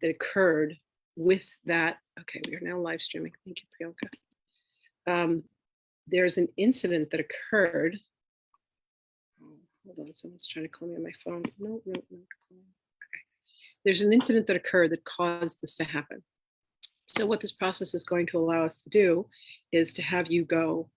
that occurred with that. Okay, we are now live streaming. Thank you, Priyanka. There's an incident that occurred. Oh, hold on, someone's trying to call me on my phone. No. Okay. There's an incident that occurred that caused this to happen. So what this process is going to allow us to do is to have you go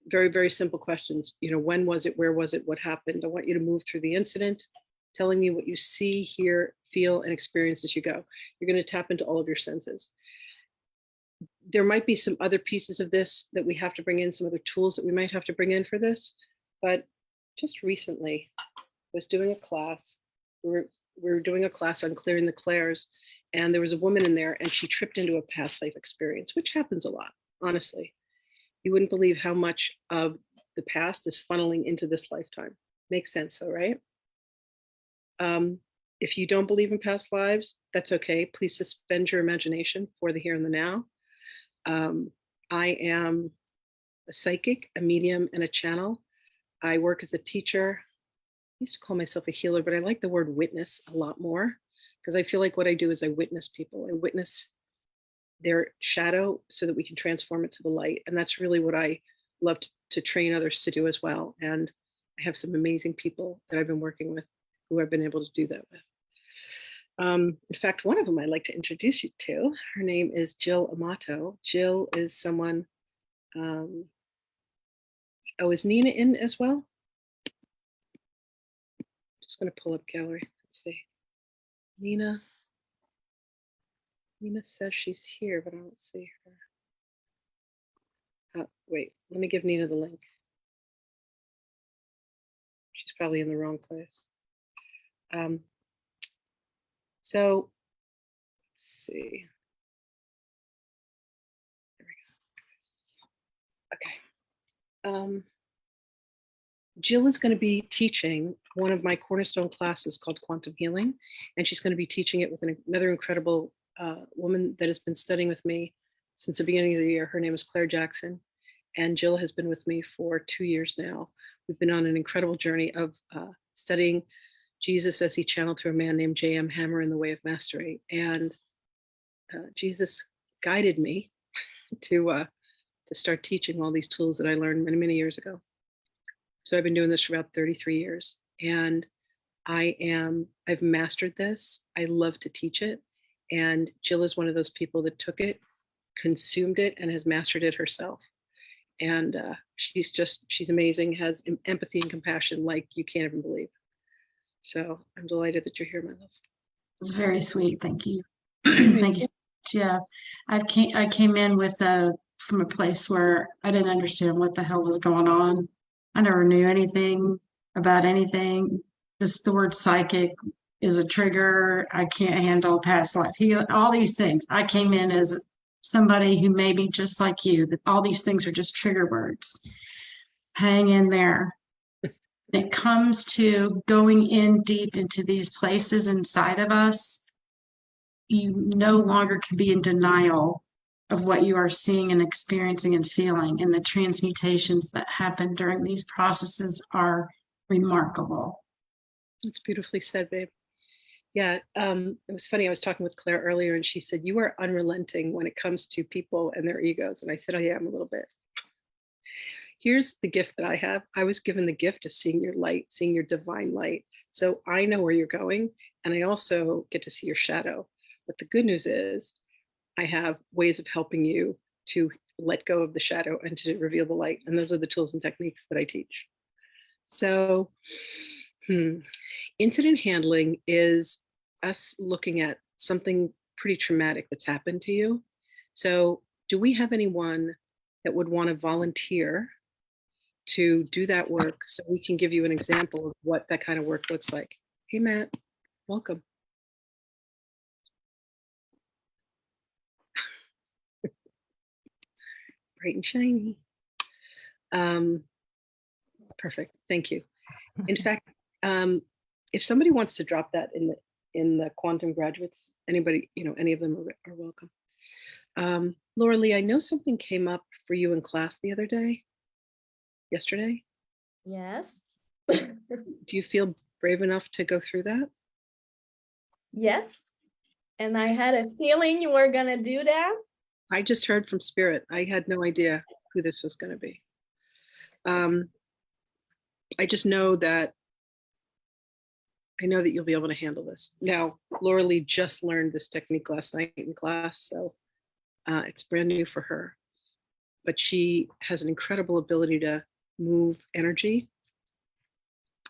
very, very simple questions. When was it? Where was it? What happened? I want you to move through the incident, telling me what you see, hear, feel, and experience as you go. You're going to tap into all of your senses. There might be some other pieces of this that we have to bring in, some other tools that we might have to bring in for this. But just recently, I was doing a class. We were doing a class on clearing the clairs, and there was a woman in there, and she tripped into a past life experience, which happens a lot, honestly. You wouldn't believe how much of the past is funneling into this lifetime. Makes sense though, right? If you don't believe in past lives, that's okay. Please suspend your imagination for the here and the now. I am a psychic, a medium, and a channel. I work as a teacher. I used to call myself a healer, but I like the word witness a lot more because I feel like what I do is I witness people. I witness their shadow so that we can transform it to the light. And that's really what I love to train others to do as well. And I have some amazing people that I've been working with who I've been able to do that with. In fact, one of them I'd like to introduce you to. Her name is Jill Amato. Jill is someone, is Nina in as well? Just gonna pull up gallery, let's see. Nina says she's here, but I don't see her. Wait, let me give Nina the link. She's probably in the wrong place. So let's see. There we go. Okay. Jill is going to be teaching one of my cornerstone classes called Quantum Healing, and she's going to be teaching it with another incredible woman that has been studying with me since the beginning of the year. Her name is Claire Jackson, and Jill has been with me for 2 years now. We've been on an incredible journey of studying Jesus as he channeled through a man named J.M. Hammer in the Way of Mastery. And Jesus guided me to start teaching all these tools that I learned many, many years ago. So I've been doing this for about 33 years. And I've mastered this. I love to teach it. And Jill is one of those people that took it, consumed it, and has mastered it herself. And she's amazing, has empathy and compassion like you can't even believe. So I'm delighted that you're here, my love. It's very sweet. Thank you. Thank you. Yeah, I came in from a place where I didn't understand what the hell was going on. I never knew anything about anything. The word psychic is a trigger. I can't handle past life healing, all these things. I came in as somebody who may be just like you, that all these things are just trigger words. Hang in there. When it comes to going in deep into these places inside of us, you no longer can be in denial of what you are seeing and experiencing and feeling. And the transmutations that happen during these processes are remarkable. That's beautifully said, babe. Yeah, it was funny. I was talking with Claire earlier, and she said, you are unrelenting when it comes to people and their egos. And I said, I am a little bit. Here's the gift that I have. I was given the gift of seeing your light, seeing your divine light. So I know where you're going, and I also get to see your shadow. But the good news is I have ways of helping you to let go of the shadow and to reveal the light. And those are the tools and techniques that I teach. So incident handling is us looking at something pretty traumatic that's happened to you. So do we have anyone that would want to volunteer to do that work so we can give you an example of what that kind of work looks like? Hey, Matt, welcome. Bright and shiny. Perfect. Thank you. In fact, if somebody wants to drop that in the quantum graduates, anybody, any of them are welcome. Laura Lee, I know something came up for you in class the other day, yesterday. Yes. Do you feel brave enough to go through that? Yes. And I had a feeling you were going to do that. I just heard from Spirit. I had no idea who this was going to be. I just know that you'll be able to handle this. Now, Laura Lee just learned this technique last night in class, so it's brand new for her. But she has an incredible ability to move energy.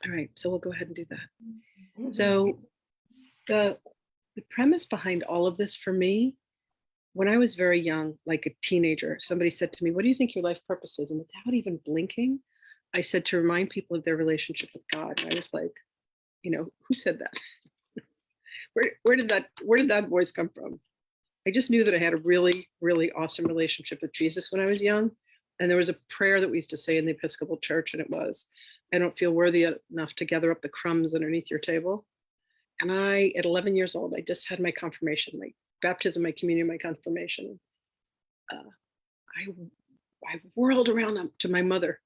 All right, so we'll go ahead and do that. So the premise behind all of this for me, when I was very young, like a teenager, somebody said to me, "What do you think your life purpose is?" And without even blinking, I said to remind people of their relationship with God. And I was like, who said that? where did that voice come from? I just knew that I had a really, really awesome relationship with Jesus when I was young. And there was a prayer that we used to say in the Episcopal Church, and it was, "I don't feel worthy enough to gather up the crumbs underneath your table." And at 11 years old, I just had my confirmation, my baptism, my communion, my confirmation. I whirled around up to my mother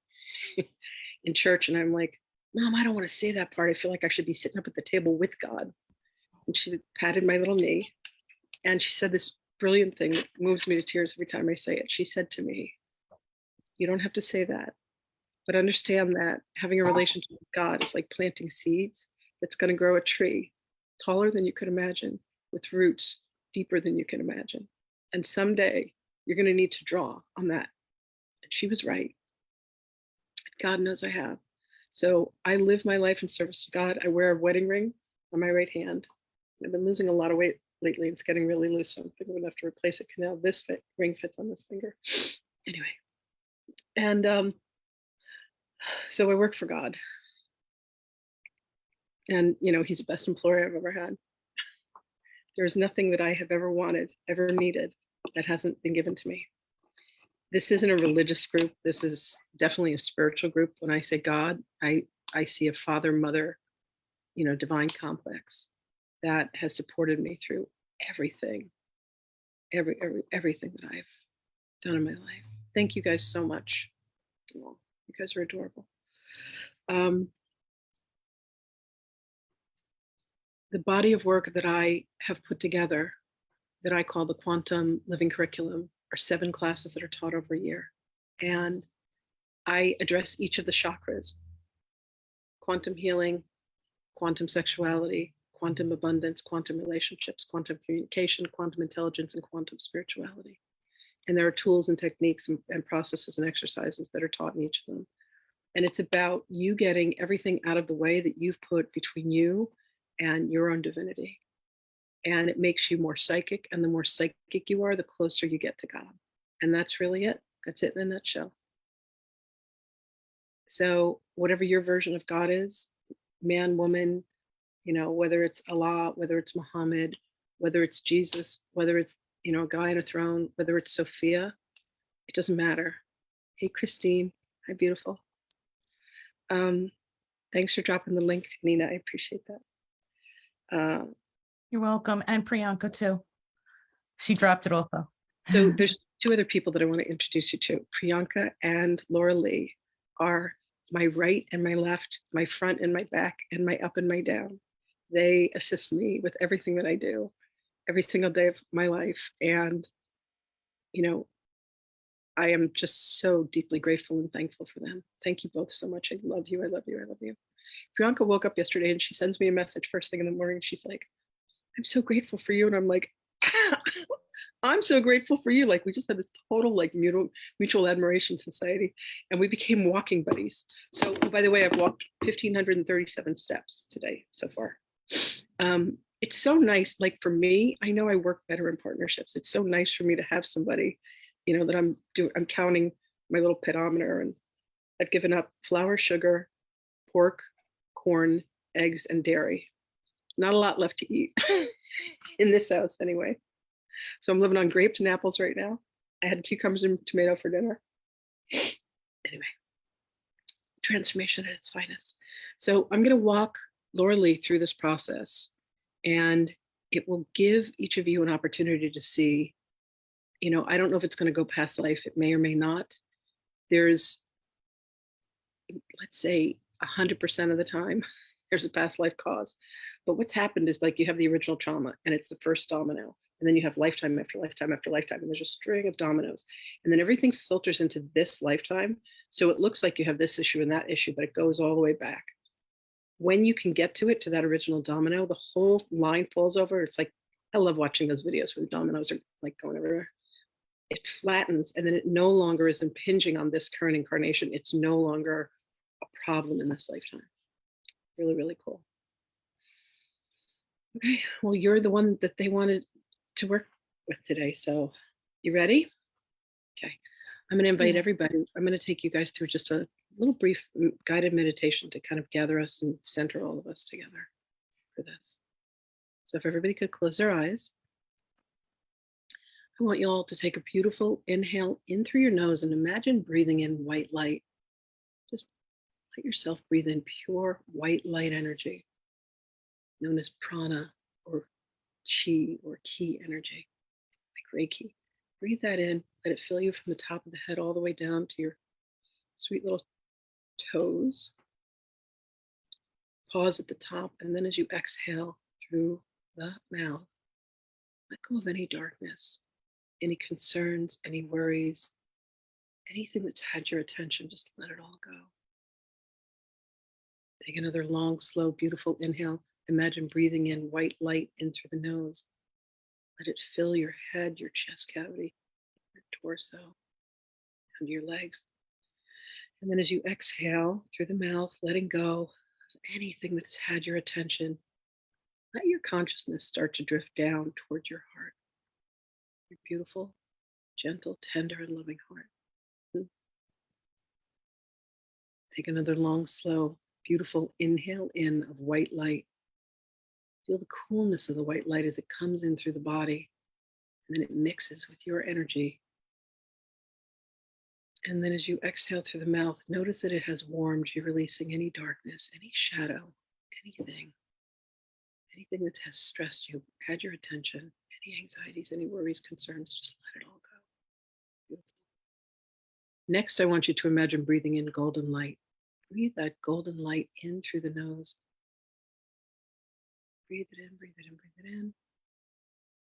in church, and I'm like, "Mom, I don't want to say that part. I feel like I should be sitting up at the table with God." And she patted my little knee, and she said this brilliant thing that moves me to tears every time I say it. She said to me, "You don't have to say that, but understand that having a relationship with God is like planting seeds that's going to grow a tree taller than you could imagine, with roots deeper than you can imagine. And someday you're going to need to draw on that." And she was right. God knows I have. So I live my life in service to God. I wear a wedding ring on my right hand. I've been losing a lot of weight lately. It's getting really loose, so I'm thinking enough to replace it. Now this ring fits on this finger. Anyway, and so I work for God. And, he's the best employer I've ever had. There's nothing that I have ever wanted, ever needed, that hasn't been given to me. This isn't a religious group. This is definitely a spiritual group. When I say God, I see a father, mother, divine complex that has supported me through everything, everything that I've done in my life. Thank you guys so much. You guys are adorable. The body of work that I have put together, that I call the Quantum Living Curriculum, are 7 classes that are taught over a year. And I address each of the chakras: quantum healing, quantum sexuality, quantum abundance, quantum relationships, quantum communication, quantum intelligence, and quantum spirituality. And there are tools and techniques and processes and exercises that are taught in each of them. And it's about you getting everything out of the way that you've put between you and your own divinity. And it makes you more psychic. And the more psychic you are, the closer you get to God. And that's really it. That's it in a nutshell. So whatever your version of God is, man, woman, whether it's Allah, whether it's Muhammad, whether it's Jesus, whether it's, a guy on a throne, whether it's Sophia, it doesn't matter. Hey, Christine. Hi, beautiful. Thanks for dropping the link, Nina. I appreciate that. You're welcome. And Priyanka too. She dropped it also. So there's 2 other people that I want to introduce you to. Priyanka and Laura Lee are my right and my left, my front and my back, and my up and my down. They assist me with everything that I do every single day of my life. And, I am just so deeply grateful and thankful for them. Thank you both so much. I love you. I love you. I love you. Priyanka woke up yesterday and she sends me a message first thing in the morning. She's like, "I'm so grateful for you." And I'm like, "I'm so grateful for you." Like, we just had this total mutual admiration society, and we became walking buddies. So, by the way, I've walked 1,537 steps today so far. It's so nice. Like, for me, I know I work better in partnerships. It's so nice for me to have somebody, that I'm counting my little pedometer, and I've given up flour, sugar, pork, corn, eggs, and dairy. Not a lot left to eat in this house anyway. So I'm living on grapes and apples right now. I had cucumbers and tomato for dinner. Anyway, transformation at its finest. So I'm going to walk Laura Lee through this process, and it will give each of you an opportunity to see, I don't know if it's going to go past life. It may or may not. There's, let's say, 100% of the time, there's a past life cause. But what's happened is like you have the original trauma and it's the first domino. And then you have lifetime after lifetime after lifetime. And there's a string of dominoes. And then everything filters into this lifetime. So it looks like you have this issue and that issue, but it goes all the way back. When you can get to it, to that original domino, the whole line falls over. It's like, I love watching those videos where the dominoes are like going everywhere. It flattens and then it no longer is impinging on this current incarnation. It's no longer a problem in this lifetime. Really, really cool. Okay, well, you're the one that they wanted to work with today. So you ready? Okay, I'm going to invite everybody. I'm going to take you guys through just a little brief guided meditation to kind of gather us and center all of us together for this. So if everybody could close their eyes. I want you all to take a beautiful inhale in through your nose and imagine breathing in white light. Just let yourself breathe in pure white light energy, known as prana or chi or ki energy, like Reiki. Breathe that in, let it fill you from the top of the head all the way down to your sweet little toes. Pause at the top, and then as you exhale through the mouth, let go of any darkness, any concerns, any worries, anything that's had your attention, just let it all go. Take another long, slow, beautiful inhale. Imagine breathing in white light in through the nose. Let it fill your head, your chest cavity, your torso, and your legs. And then as you exhale through the mouth, letting go of anything that's had your attention, let your consciousness start to drift down toward your heart. Your beautiful, gentle, tender, and loving heart. Take another long, slow, beautiful inhale in of white light. Feel the coolness of the white light as it comes in through the body, and then it mixes with your energy. And then as you exhale through the mouth, notice that it has warmed. You're releasing any darkness, any shadow, anything that has stressed you, had your attention, any anxieties, any worries, concerns, just let it all go. Beautiful. Next, I want you to imagine breathing in golden light. Breathe that golden light in through the nose. Breathe it in, breathe it in, breathe it in.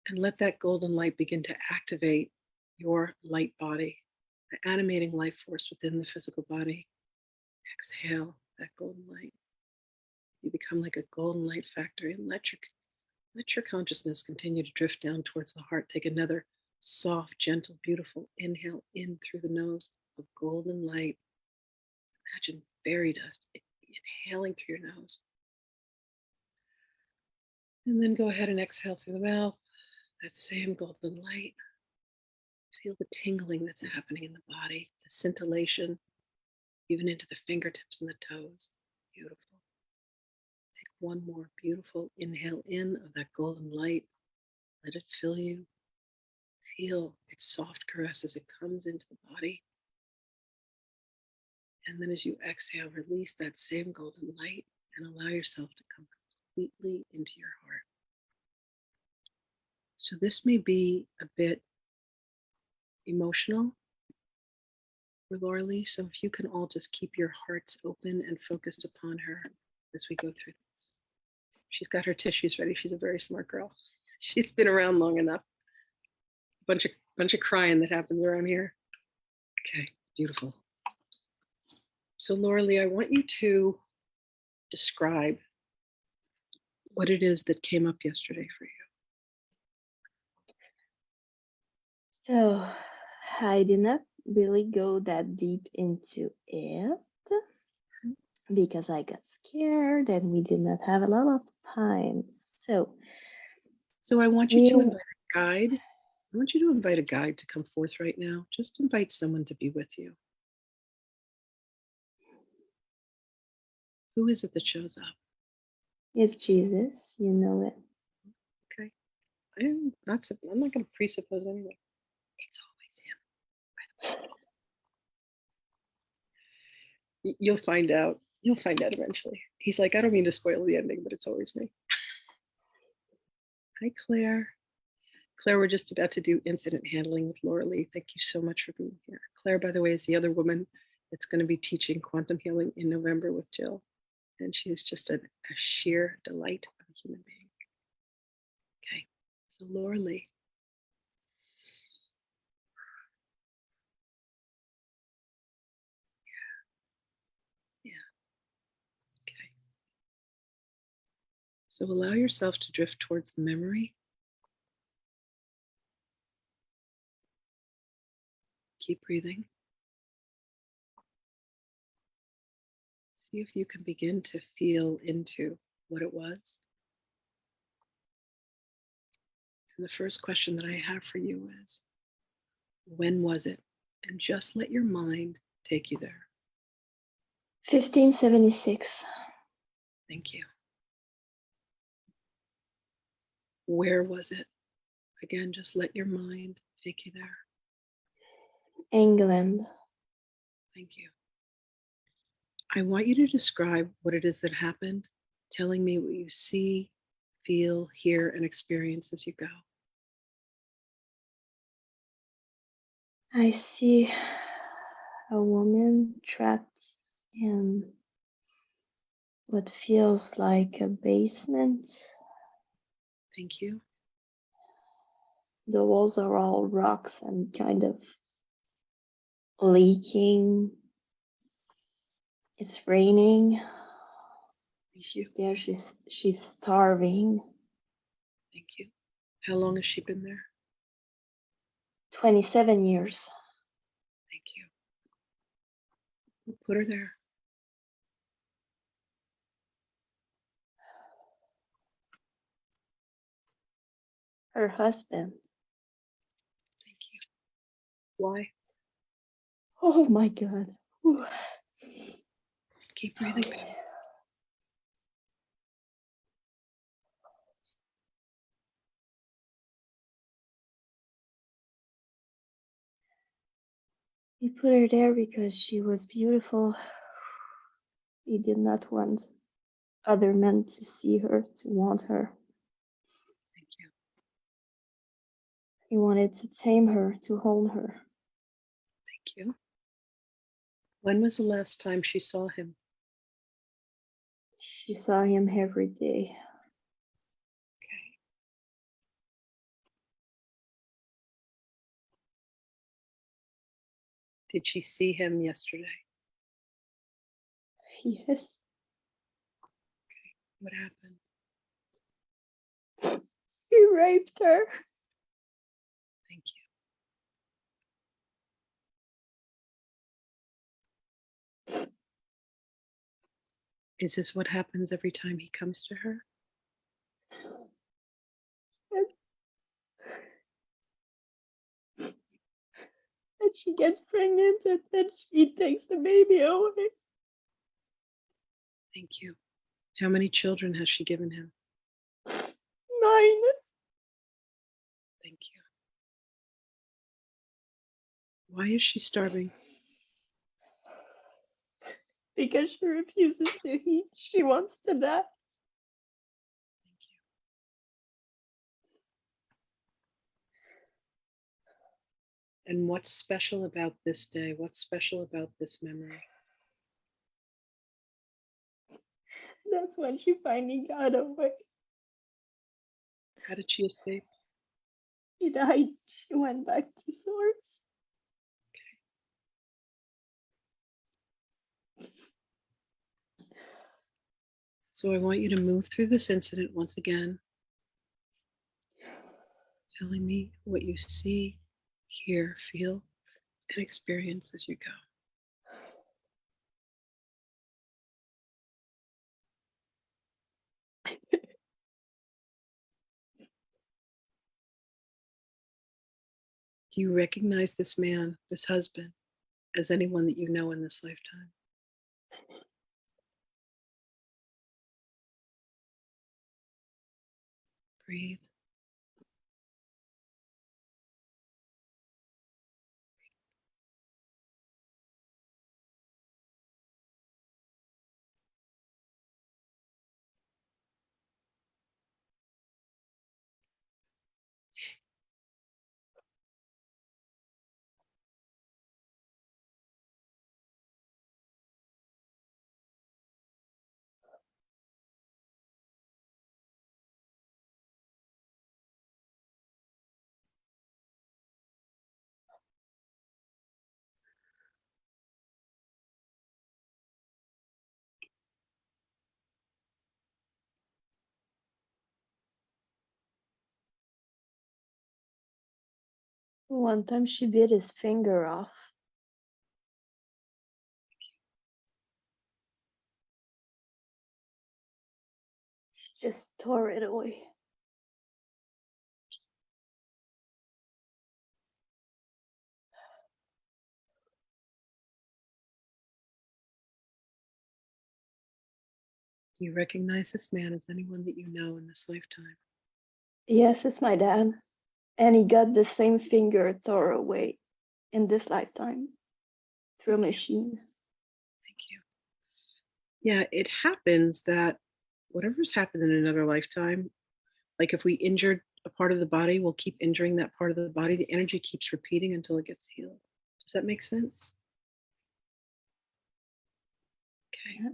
And let that golden light begin to activate your light body, the animating life force within the physical body. Exhale that golden light. You become like a golden light factory, and let your consciousness continue to drift down towards the heart. Take another soft, gentle, beautiful inhale in through the nose of golden light. Imagine fairy dust inhaling through your nose. And then go ahead and exhale through the mouth. That same golden light. Feel the tingling that's happening in the body, the scintillation, even into the fingertips and the toes. Beautiful. Take one more beautiful inhale in of that golden light. Let it fill you. Feel its soft caress as it comes into the body. And then as you exhale, release that same golden light and allow yourself to come completely into your heart. So this may be a bit emotional for Laura Lee. So if you can all just keep your hearts open and focused upon her as we go through this. She's got her tissues ready. She's a very smart girl. She's been around long enough. Bunch of crying that happens around here. Okay, beautiful. So Laura Lee, I want you to describe what it is that came up yesterday for you. So I did not really go that deep into it because I got scared and we did not have a lot of time. So I want you to invite a guide. I want you to invite a guide to come forth right now. Just invite someone to be with you. Who is it that shows up? It's Jesus, you know it. Okay. I'm not going to presuppose anything. It's always him. By the way, you'll find out. You'll find out eventually. He's like, I don't mean to spoil the ending, but it's always me. Hi, Claire. Claire, we're just about to do incident handling with Laura Lee. Thank you so much for being here. Claire, by the way, is the other woman that's going to be teaching quantum healing in November with Jill. And she is just a sheer delight of human being. Okay, so Laura Lee. Yeah. Okay. So allow yourself to drift towards the memory. Keep breathing. See if you can begin to feel into what it was. And the first question that I have for you is, when was it? And just let your mind take you there. 1576. Thank you. Where was it? Again, just let your mind take you there. England. Thank you. I want you to describe what it is that happened, telling me what you see, feel, hear, and experience as you go. I see a woman trapped in what feels like a basement. Thank you. The walls are all rocks and kind of leaking. It's raining. Thank you. There she's starving. Thank you. How long has she been there? 27 years. Thank you. We'll put her there. Her husband. Thank you. Why? Oh my God. Whew. Keep breathing. Okay. He put her there because she was beautiful. He did not want other men to see her, to want her. Thank you. He wanted to tame her, to hold her. Thank you. When was the last time she saw him? She saw him every day. Okay. Did she see him yesterday? Yes. What happened? He raped her. Thank you. Is this what happens every time he comes to her? And she gets pregnant and then he takes the baby away. Thank you. How many children has she given him? 9. Thank you. Why is she starving? Because she refuses to eat. She wants to die. Thank you. And what's special about this day? What's special about this memory? That's when she finally got away. How did she escape? She died. She went back to source. So I want you to move through this incident once again, telling me what you see, hear, feel, and experience as you go. Do you recognize this man, this husband, as anyone that you know in this lifetime? Breathe. One time she bit his finger off. She just tore it away. Do you recognize this man as anyone that you know in this lifetime? Yes, it's my dad. And he got the same finger tore away in this lifetime through a machine. Thank you. Yeah, it happens that whatever's happened in another lifetime, like if we injured a part of the body, we'll keep injuring that part of the body. The energy keeps repeating until it gets healed. Does that make sense? Okay. Yeah.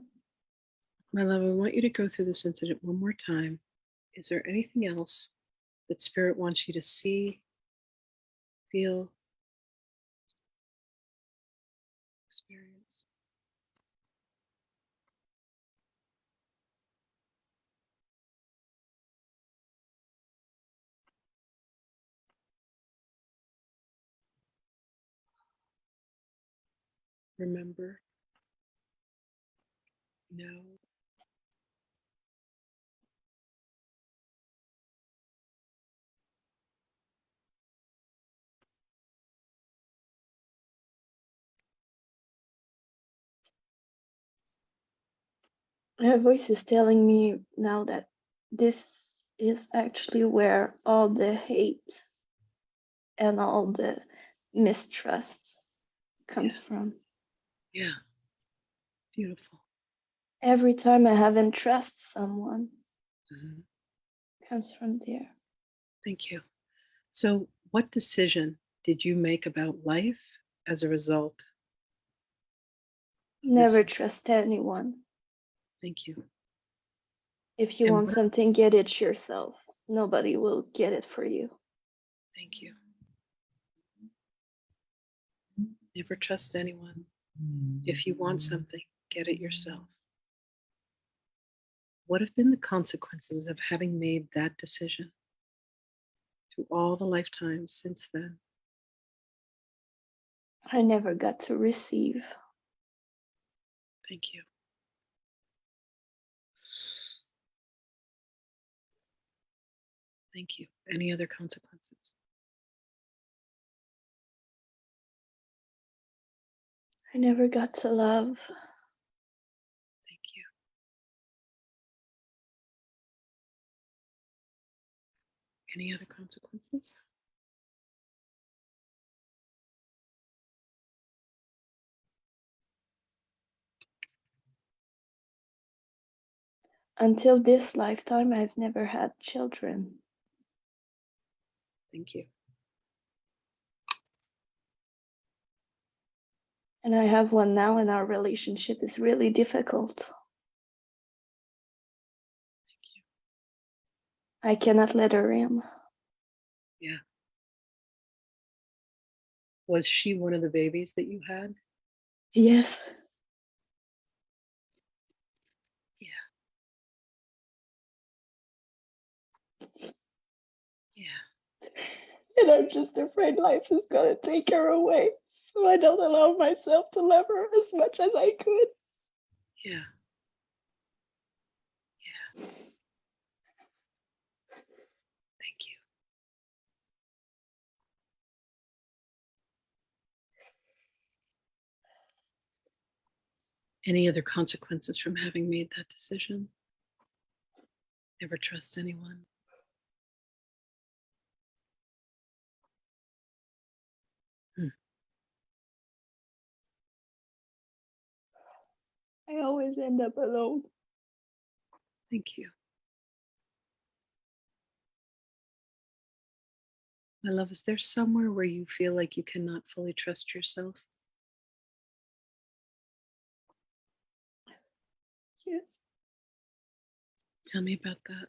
My love, I want you to go through this incident one more time. Is there anything else that Spirit wants you to see, feel, experience? Remember, know, Her voice is telling me now that this is actually where all the hate and all the mistrust comes from. yeah, beautiful. Every time I haven't trust someone, Mhm. comes from there. Thank you. So, what decision did you make about life as a result of this? Never trust anyone. Thank you. If you And want what, something, get it yourself. Nobody will get it for you. thank you. Never trust anyone. If you want something, get it yourself. What have been the consequences of having made that decision through all the lifetimes since then? I never got to receive. Thank you. Thank you. Any other consequences? I never got to love. Thank you. Any other consequences? Until this lifetime, I've never had children. Thank you. And I have one now, and our relationship is really difficult. Thank you. I cannot let her in. Yeah. Was she one of the babies that you had? Yes. Yeah. Yeah. And I'm just afraid life is going to take her away. So I don't allow myself to love her as much as I could. Yeah. Yeah. Thank you. Any other consequences from having made that decision? Never trust anyone. Hmm. I always end up alone. Thank you. My love, is there somewhere where you feel like you cannot fully trust yourself? Yes. Tell me about that.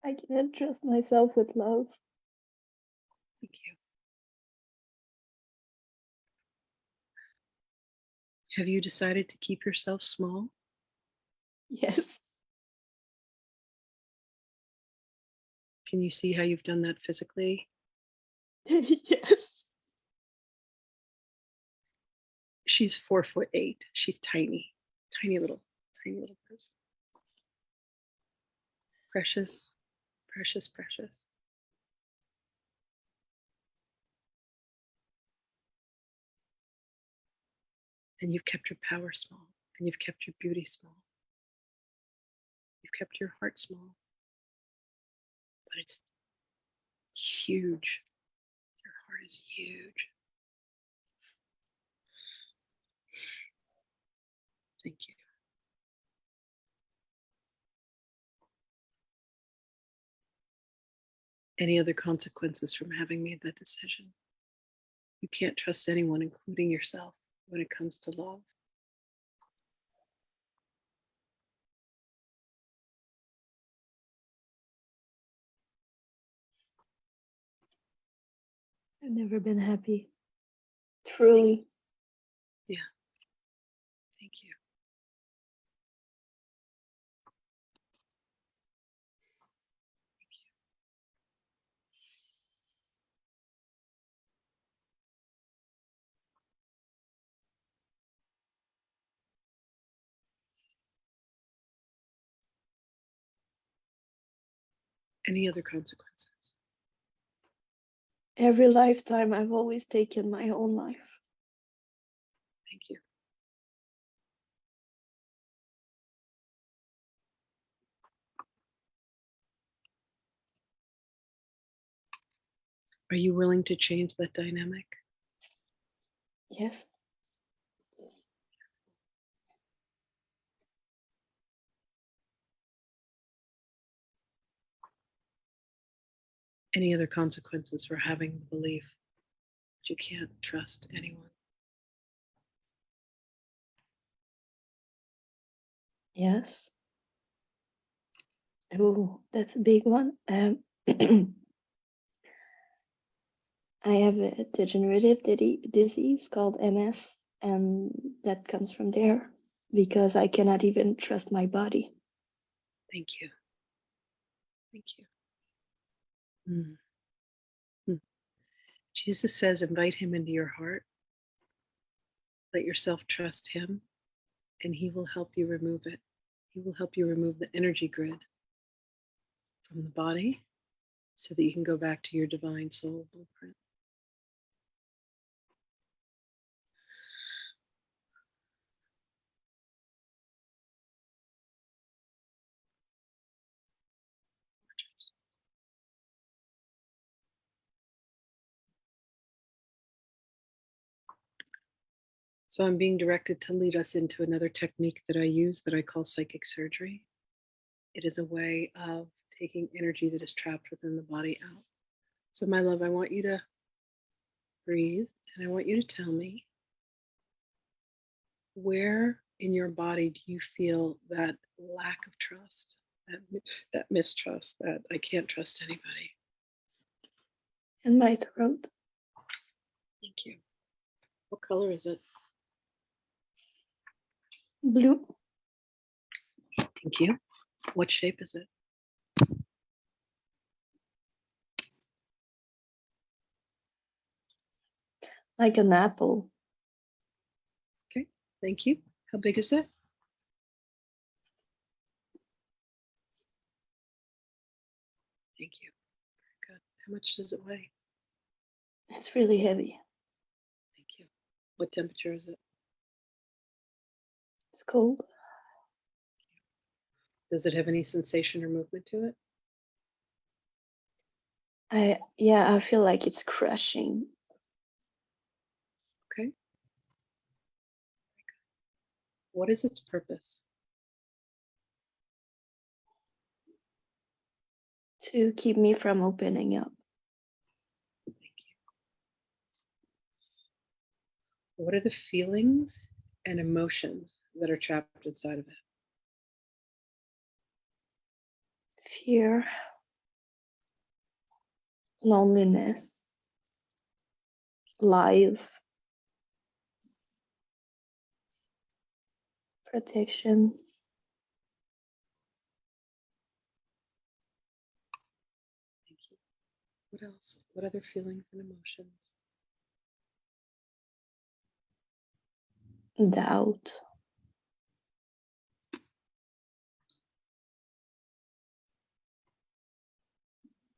I can't trust myself with love. Thank you. Have you decided to keep yourself small? Yes. Can you see how you've done that physically? Yes. She's 4'8". She's tiny, tiny little person. Precious, precious, precious. And you've kept your power small, and you've kept your beauty small. You've kept your heart small, but it's huge. Your heart is huge. Thank you. Any other consequences from having made that decision? You can't trust anyone, including yourself, when it comes to love. I've never been happy. Truly. Yeah. Thank you. Any other consequences? Every lifetime I've always taken my own life. Thank you. Are you willing to change that dynamic? Yes. Any other consequences for having the belief that you can't trust anyone? Yes. Oh, that's a big one. I have a degenerative disease called MS, and that comes from there because I cannot even trust my body. Thank you. Thank you. Mm. Mm. Jesus says, invite him into your heart. Let yourself trust him, and he will help you remove it. He will help you remove the energy grid from the body so that you can go back to your divine soul blueprint. So I'm being directed to lead us into another technique that I use that I call psychic surgery. It is a way of taking energy that is trapped within the body out. So, my love, I want you to breathe and I want you to tell me, where in your body do you feel that lack of trust, that mistrust, that I can't trust anybody? In my throat. Thank you. What color is it? Blue. Thank you. What shape is it? Like an apple. Okay, thank you. How big is it? Thank you. Good. How much does it weigh? It's really heavy. Thank you. What temperature is it? It's cold. Does it have any sensation or movement to it? I feel like it's crushing. Okay. What is its purpose? To keep me from opening up. Thank you. What are the feelings and emotions that are trapped inside of it? Fear. Loneliness. Lies. Protection. else? What other feelings and emotions? Doubt,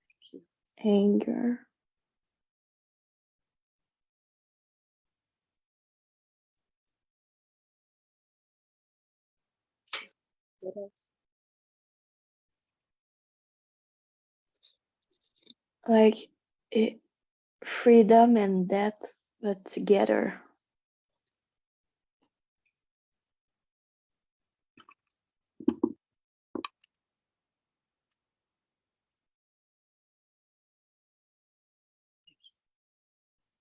Thank you. anger, What else? like it, freedom and death, but together.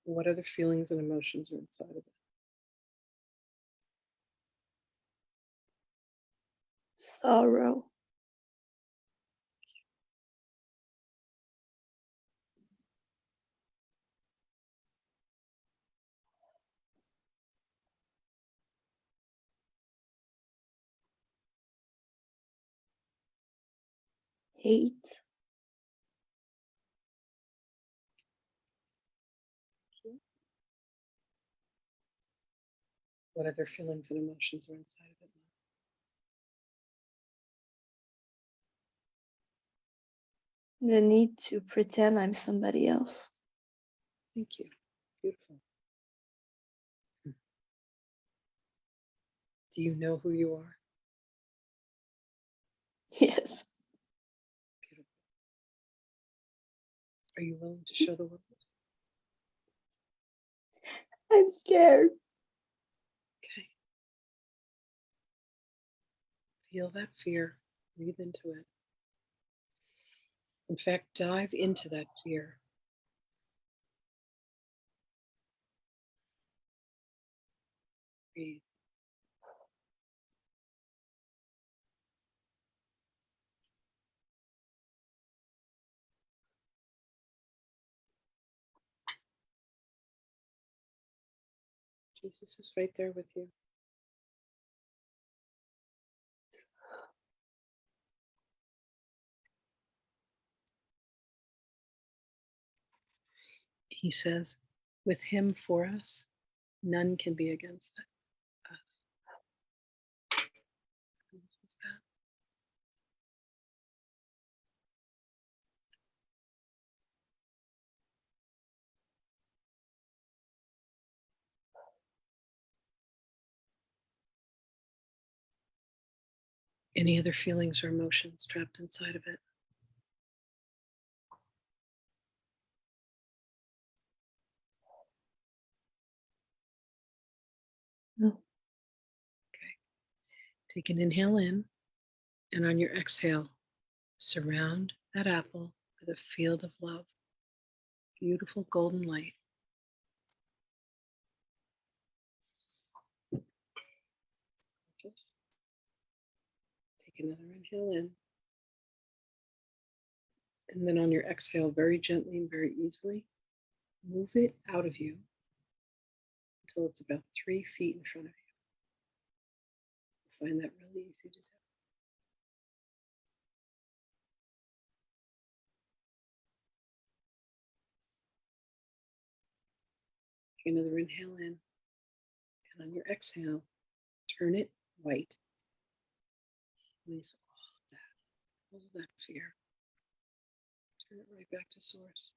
What other feelings and emotions are inside of it? Sorrow, hate, What other feelings and emotions are inside of it? the need to pretend I'm somebody else. Thank you. Beautiful. Do you know who you are? Yes, Beautiful. Are you willing to show the world? I'm scared. Okay. Feel that fear. Breathe into it. In fact, dive into that fear. Breathe. Jesus is right there with you. He says, with him for us, none can be against us. Who is that? Any other feelings or emotions trapped inside of it? No. Okay. Take an inhale in, and on your exhale, surround that apple with a field of love. Beautiful golden light. Just take another inhale in. And then on your exhale, very gently and very easily, move it out of you until it's about 3 feet in front of you. You'll find that really easy to do. Take another inhale in. And on your exhale, turn it white. Release all of that fear. Turn it right back to source.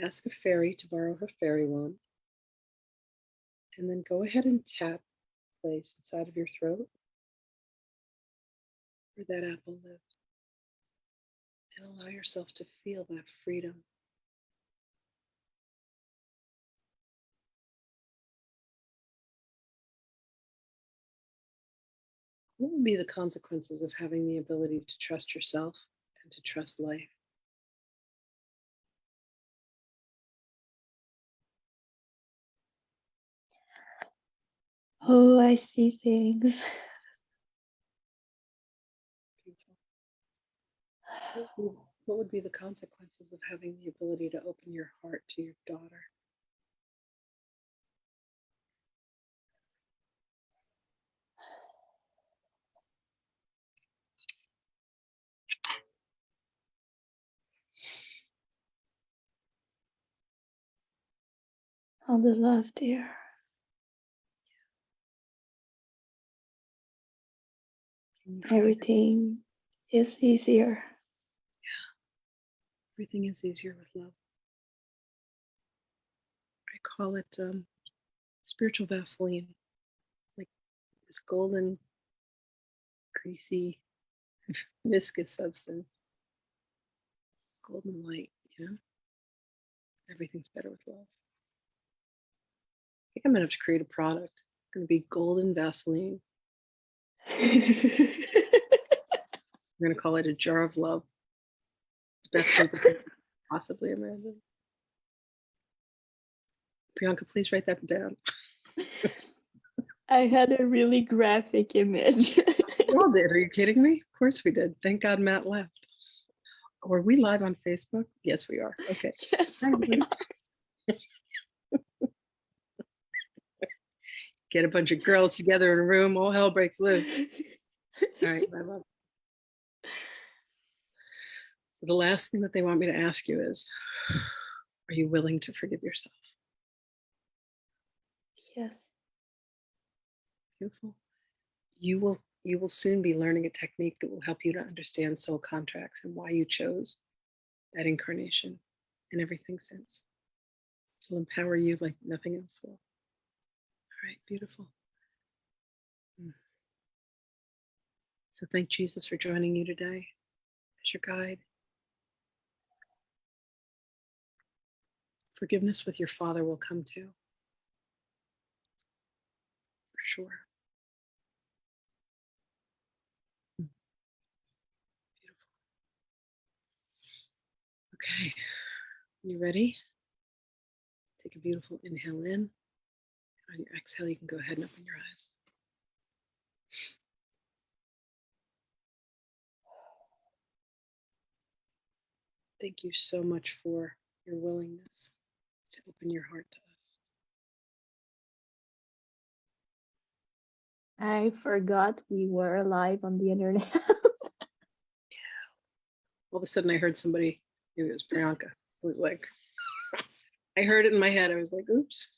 Ask a fairy to borrow her fairy wand, and then go ahead and tap the place inside of your throat where that apple lived, and allow yourself to feel that freedom. What would be the consequences of having the ability to trust yourself and to trust life? Oh, I see things. Beautiful. What would be the consequences of having the ability to open your heart to your daughter? All the love, dear. Can you feel Everything is easier. everything is easier with love? I call it spiritual Vaseline. It's like this golden, greasy, viscous substance, golden light, Everything's better with love. I think I'm gonna have to create a product. It's gonna be golden Vaseline. We're gonna call it a jar of love. The best thing we could possibly imagine. Priyanka, please write that down. I had a really graphic image. We all did. Are you kidding me? Of course we did. Thank God Matt left. Were we live on Facebook? Yes, we are. Okay. Yes, we Get a bunch of girls together in a room, all hell breaks loose. All right, I love it. So the last thing that they want me to ask you is, are you willing to forgive yourself? Yes. Beautiful. You will soon be learning a technique that will help you to understand soul contracts and why you chose that incarnation and everything since. It'll empower you like nothing else will. All right, beautiful. So thank Jesus for joining you today as your guide. Forgiveness with your Father will come too, for sure. Beautiful. Okay, you ready? Take a beautiful inhale in. On your exhale, you can go ahead and open your eyes. Thank you so much for your willingness to open your heart to us. I forgot we were live on the internet. All of a sudden, I heard somebody, maybe it was Priyanka, who was like, I heard it in my head. I was like, oops.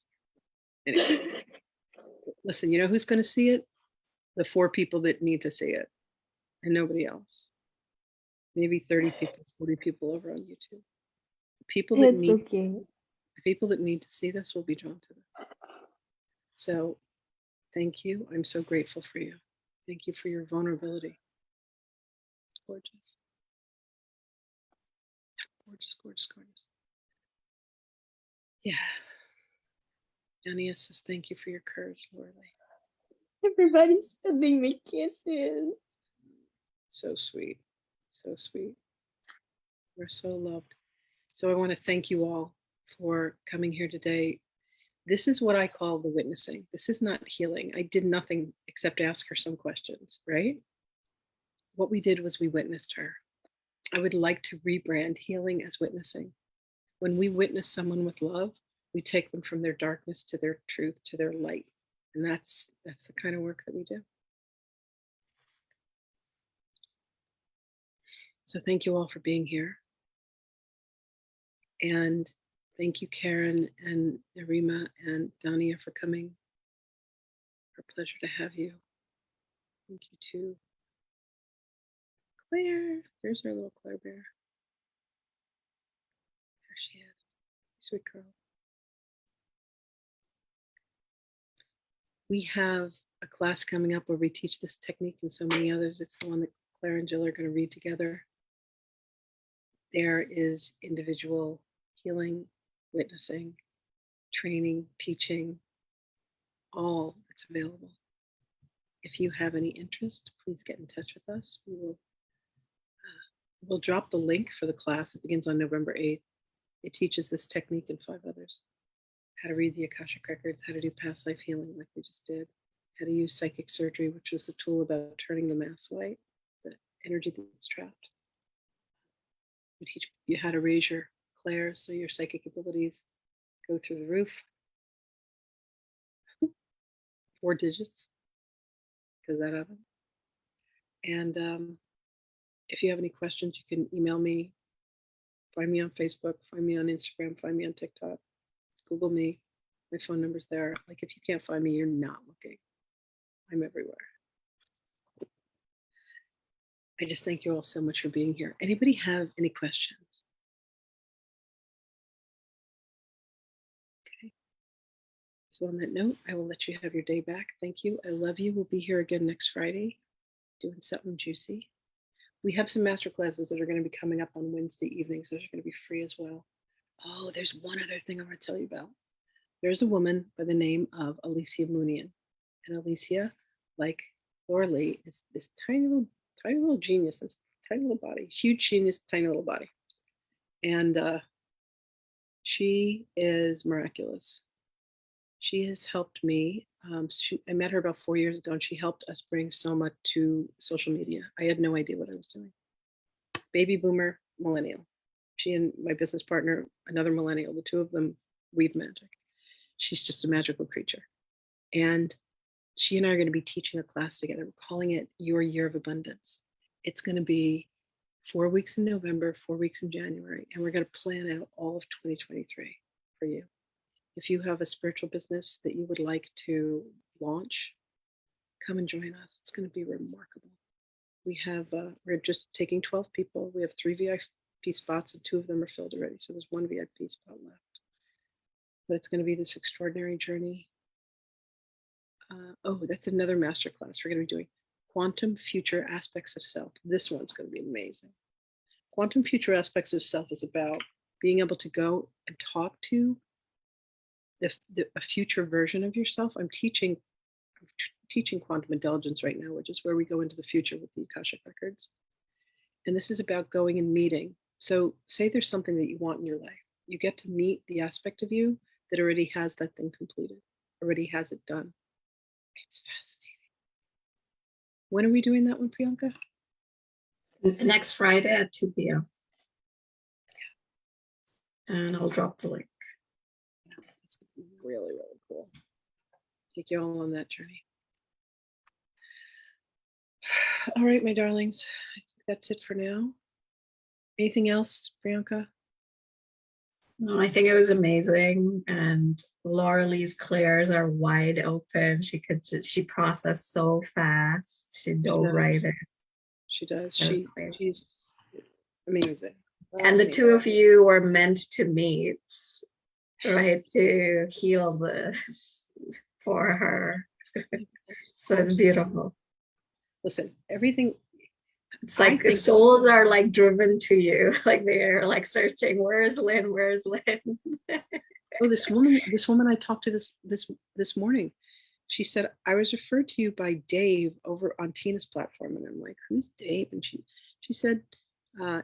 Anyway, listen, you know who's going to see it? The 4 people that need to see it, and nobody else. Maybe 30 people, 40 people over on YouTube. The people that It's okay. the people that need to see this will be drawn to this. So thank you. I'm so grateful for you. Thank you for your vulnerability. Gorgeous. Gorgeous, gorgeous, gorgeous. Yeah. Dania says, thank you for your courage, Lorelei. Everybody's sending me kisses. So sweet. So sweet. We're so loved. So I want to thank you all for coming here today. This is what I call the witnessing. This is not healing. I did nothing except ask her some questions, right? What we did was we witnessed her. I would like to rebrand healing as witnessing. When we witness someone with love, we take them from their darkness to their truth, to their light. And that's the kind of work that we do. So thank you all for being here. And thank you, Karen and Narima and Dania, for coming. Our pleasure to have you. Thank you too. Claire, there's our little Claire bear. There she is. Sweet girl. We have a class coming up where we teach this technique and so many others. It's the one that Claire and Jill are going to read together. There is individual healing, witnessing, training, teaching, all that's available. If you have any interest, please get in touch with us. We'll drop the link for the class. It begins on November 8th. It teaches this technique and 5 others. How to read the Akashic records, how to do past life healing like we just did, how to use psychic surgery, which was the tool about turning the mass white, the energy that's trapped. We teach you how to raise your clairs so your psychic abilities go through the roof. 4 digits, because that happened. And if you have any questions, you can email me, find me on Facebook, find me on Instagram, find me on TikTok, Google me. My phone number's there. Like, if you can't find me, you're not looking. I'm everywhere. I just thank you all so much for being here. Anybody have any questions? Okay. So on that note, I will let you have your day back. Thank you. I love you. We'll be here again next Friday doing something juicy. We have some master classes that are going to be coming up on Wednesday evenings. Those are going to be free as well. Oh, there's one other thing I want to tell you about. There's a woman by the name of Alicia Moonian. And Alicia, like Laura Lee, is this tiny little genius, this tiny little body, huge genius, tiny little body. And she is miraculous. She has helped me. I met her about 4 years ago, and she helped us bring Soma to social media. I had no idea what I was doing. Baby boomer, millennial. She and my business partner, another millennial, the two of them weave magic. She's just a magical creature. And she and I are going to be teaching a class together. We're calling it Your Year of Abundance. It's going to be 4 weeks in November, 4 weeks in January, and we're going to plan out all of 2023 for you. If you have a spiritual business that you would like to launch, come and join us. It's going to be remarkable. We're just taking 12 people. We have 3 VIP spots, and 2 of them are filled already. So there's 1 VIP spot left. But it's going to be this extraordinary journey. That's another masterclass we're going to be doing. Quantum Future Aspects of Self. This one's going to be amazing. Quantum Future Aspects of Self is about being able to go and talk to a future version of yourself. I'm teaching quantum intelligence right now, which is where we go into the future with the Akashic records. And this is about going and meeting. So say there's something that you want in your life. You get to meet the aspect of you that already has that thing completed, already has it done. It's fascinating. When are we doing that one, Priyanka? Next Friday at 2 p.m. And I'll drop the link. It's really, really cool. Take you all on that journey. All right, my darlings. I think that's it for now. Anything else, Priyanka? No, I think it was amazing. And Laura Lee's clairs are wide open. She processed so fast. She dove right in. She does. That was great. She's amazing. And the two of you were meant to meet, right? To heal this for her. So it's beautiful. Listen, everything. It's like the souls are like driven to you, like they're like searching. Where's Lynn? Where's Lynn? Oh, this woman I talked to this morning. She said, I was referred to you by Dave over on Tina's platform. And I'm like, who's Dave? And she said,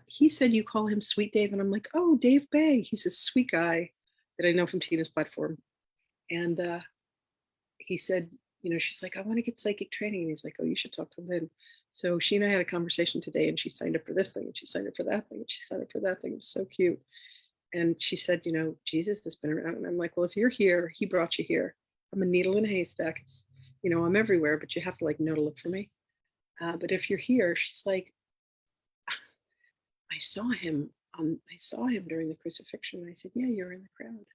he said you call him Sweet Dave. And I'm like, oh, Dave Bay. He's a sweet guy that I know from Tina's platform. And he said, she's like, I want to get psychic training. And he's like, oh, you should talk to Lynn. So she and I had a conversation today, and she signed up for this thing, and she signed up for that thing, and she signed up for that thing. It was so cute. And she said, Jesus has been around. And I'm like, well, if you're here, he brought you here. I'm a needle in a haystack. It's, I'm everywhere, but you have to know to look for me. But if you're here, she's like, I saw him during the crucifixion. And I said, yeah, you're in the crowd.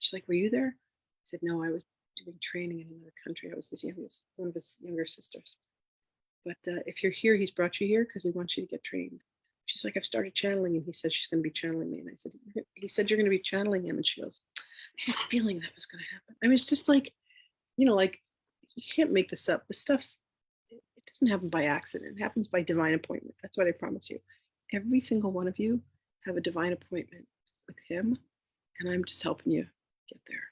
She's like, were you there? I said, no, I was doing training in another country. I was one of his younger sisters. But if you're here, he's brought you here because he wants you to get trained. She's like, I've started channeling, and he said she's going to be channeling me. And I said, he said you're going to be channeling him. And she goes, I had a feeling that was going to happen. I mean, it's just like, you can't make this up. This stuff, it doesn't happen by accident. It happens by divine appointment. That's what I promise you. Every single one of you have a divine appointment with him, and I'm just helping you get there.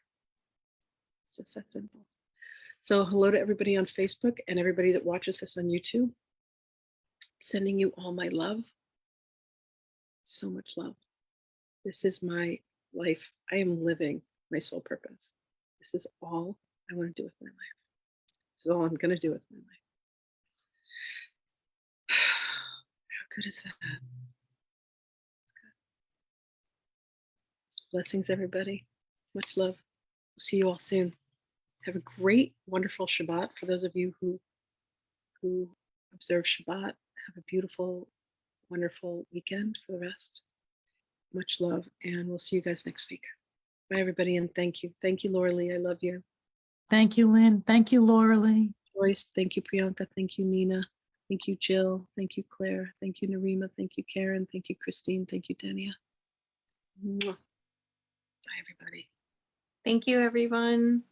It's just that simple. So hello to everybody on Facebook and everybody that watches this on YouTube. Sending you all my love. So much love. This is my life. I am living my soul purpose. This is all I want to do with my life. This is all I'm going to do with my life. How good is that? It's good. Blessings, everybody. Much love. See you all soon. Have a great, wonderful Shabbat. For those of you who observe Shabbat, have a beautiful, wonderful weekend for the rest. Much love, and we'll see you guys next week. Bye, everybody, and thank you. Thank you, Laura Lee. I love you. Thank you, Lynn. Thank you, Laura Lee. Joyce, thank you, Priyanka. Thank you, Nina. Thank you, Jill. Thank you, Claire. Thank you, Narima. Thank you, Karen. Thank you, Christine. Thank you, Dania. Mwah. Bye, everybody. Thank you, everyone.